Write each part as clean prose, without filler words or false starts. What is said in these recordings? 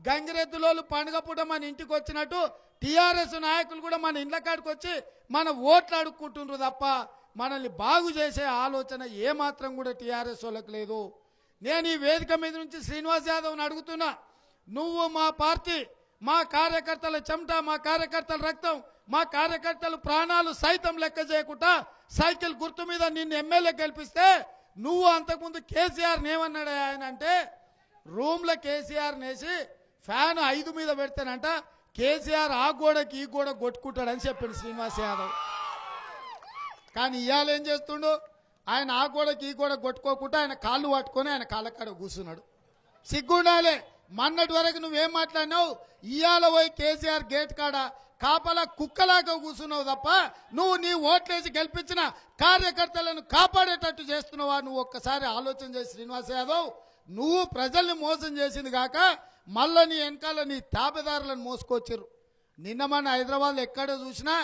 గంగిరెద్దులోళ్ళు పండుగ పూట మన ఇంటికి వచ్చినట్టు టీఆర్ఎస్ నాయకులు కూడా మన ఇండ్ల కాడికి వచ్చి మన ఓట్లు అడుక్కుంటుండ్రు తప్ప మనల్ని బాగు చేసే ఆలోచన ఏమాత్రం కూడా టీఆర్ఎస్ వాళ్ళకి లేదు. నేను ఈ వేదిక మీద నుంచి శ్రీనివాస్ యాదవ్ని అడుగుతున్నా, నువ్వు మా పార్టీ, మా కార్యకర్తల చెమట, మా కార్యకర్తల రక్తం, మా కార్యకర్తల ప్రాణాలు సైతం లెక్క చేయకుండా సైకిల్ గుర్తు మీద నిన్ను ఎమ్మెల్యే గెలిపిస్తే నువ్వు అంతకుముందు కేసీఆర్ ఏమన్నాడు ఆయన అంటే, రూమ్లో కేసీఆర్ నేసి ఫ్యాన్ 5 మీద పెడతానంట, కేసీఆర్ ఆ గోడకి ఈ గోడ కొట్టుకుంటాడని చెప్పాడు శ్రీనివాస్ యాదవ్. కానీ ఇవాళ ఏం చేస్తుండు, ఆయన ఆ గోడకి ఈ గోడ కొట్టుకోకుండా ఆయన కాళ్ళు పట్టుకొని ఆయన కాళ్ళ కాడ కూర్చున్నాడు. సిగ్గుండాలే. మొన్నటి వరకు నువ్వేం మాట్లాడినావు, ఇవాళ పోయి కేసీఆర్ గేట్ కాడ కాపలా కుక్కలాగా కూర్చున్నావు తప్ప నువ్వు నీ ఓట్లేసి గెలిపించిన కార్యకర్తలను కాపాడేటట్టు చేస్తున్నావా? నువ్వు ఒక్కసారి ఆలోచన చేసి శ్రీనివాస్ యాదవ్, నువ్వు ప్రజల్ని మోసం చేసింది కాక మళ్ళీ నీ వెనకాల నీ తాబేదారులను మోసుకొచ్చారు. నిన్న మన హైదరాబాద్లో ఎక్కడ చూసినా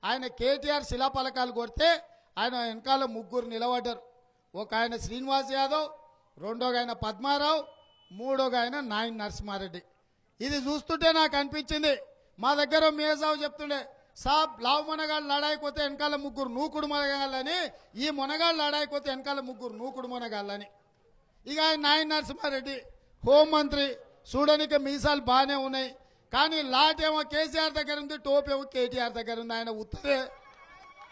ఆయన కేటీఆర్ శిలాపలకాలు కొడితే ఆయన వెనకాల 3 నిలబడ్డారు. ఒక ఆయన శ్రీనివాస్ యాదవ్, రెండోగా ఆయన పద్మారావు, మూడోగా ఆయన నాయన్ నరసింహారెడ్డి. ఇది చూస్తుంటే నాకు అనిపించింది, మా దగ్గర మేజావు చెప్తుండే, సాబ్ లావు మొనగాళ్ళు లడాయిపోతే వెనకాల 3 నూకుడు మొనగాళ్ళని, ఈ మొనగాళ్ళు లడాయిపోతే వెనకాల 3 నూకుడు మొనగాళ్ళని. ఇక ఆయన నాయన్ నరసింహారెడ్డి హోంమంత్రి, చూడడానికి మీసాలు బాగానే ఉన్నాయి, కానీ లాటేమో కేసీఆర్ దగ్గర ఉంది, టోపేమో కేటీఆర్ దగ్గర ఉంది. ఆయన ఉత్తరే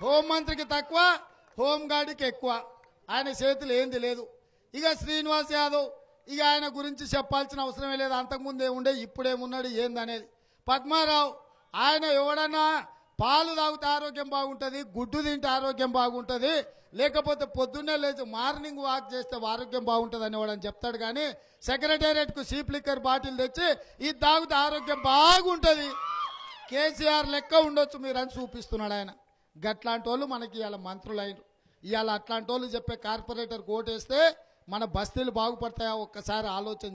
హోంమంత్రికి తక్కువ, హోంగార్డుకి ఎక్కువ, ఆయన చేతులు ఏంది లేదు. ఇక శ్రీనివాస్ యాదవ్, ఇక ఆయన గురించి చెప్పాల్సిన అవసరమే లేదు, అంతకుముందు ఏముండే ఇప్పుడేమున్నాడు ఏందనేది. పద్మారావు, ఆయన ఎవడన్నా పాలు తాగితే ఆరోగ్యం బాగుంటుంది, గుడ్డు తింటే ఆరోగ్యం బాగుంటుంది, లేకపోతే పొద్దున్నే లేచి మార్నింగ్ వాక్ చేస్తే ఆరోగ్యం బాగుంటుంది అనేవాడని చెప్తాడు. కానీ సెక్రటేరియట్కు సీప్ లిక్కర్ బాటిల్ తెచ్చి ఇది తాగితే ఆరోగ్యం బాగుంటుంది, కేసీఆర్ లెక్క ఉండొచ్చు మీరు అని చూపిస్తున్నాడు ఆయన. గట్లాంటి వాళ్ళు మనకి ఇవాళ మంత్రులు అయినరు. ఇవాళ అట్లాంటి వాళ్ళు చెప్పే కార్పొరేటర్ ఓటేస్తే మన బస్తీలు బాగుపడతాయా? ఒక్కసారి ఆలోచన